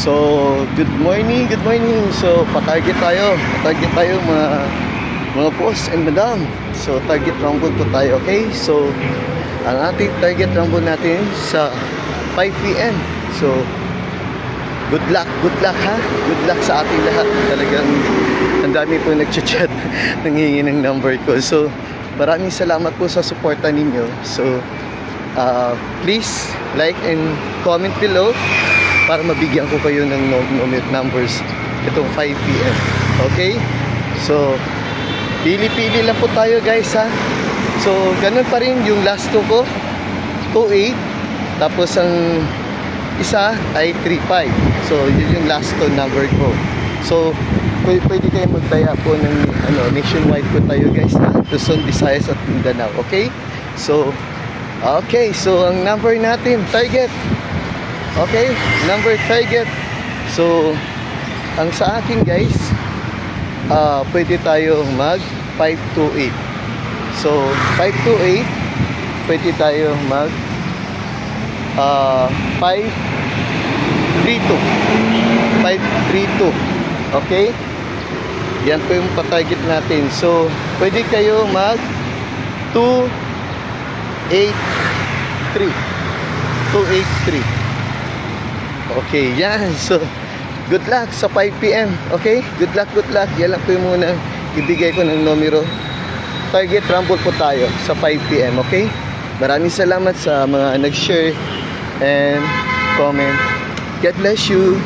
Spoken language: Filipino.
So, good morning. So, pa-target tayo mga boss and madam. So, target rumble po tayo, okay? So, ang ating target rumble natin sa 5 PM. So, good luck ha. Good luck sa ating lahat. Talagang ang dami po nagchat-chat nanghingi ng number ko. So, maraming salamat po sa suporta ninyo. So, please like and comment below para mabigyan ko kayo ng numbers itong 5 PM. Okay? So, pili-pili lang po tayo guys ha. So, ganun pa rin yung last two ko, 2-8. Tapos ang isa ay 3-5. So, yun yung last two number ko. So, pwede kayo magtaya po ng nationwide po tayo guys ha. Luzon, Visayas at Mindanao. Okay? So, ang number natin, target. Okay? Number target. So, ang sa akin guys, pwede tayo mag 528. So, 528, pwede tayo mag 532. 532. Okay? Yan po yung patarget natin. So, pwede kayo mag 283. 283. Okay, yan. So, good luck sa 5 PM. Okay? Good luck. Yan lang po yung muna ibigay ko ng numero. Target rumble po tayo sa 5 PM. Okay? Maraming salamat sa mga nag-share and comment. God bless you.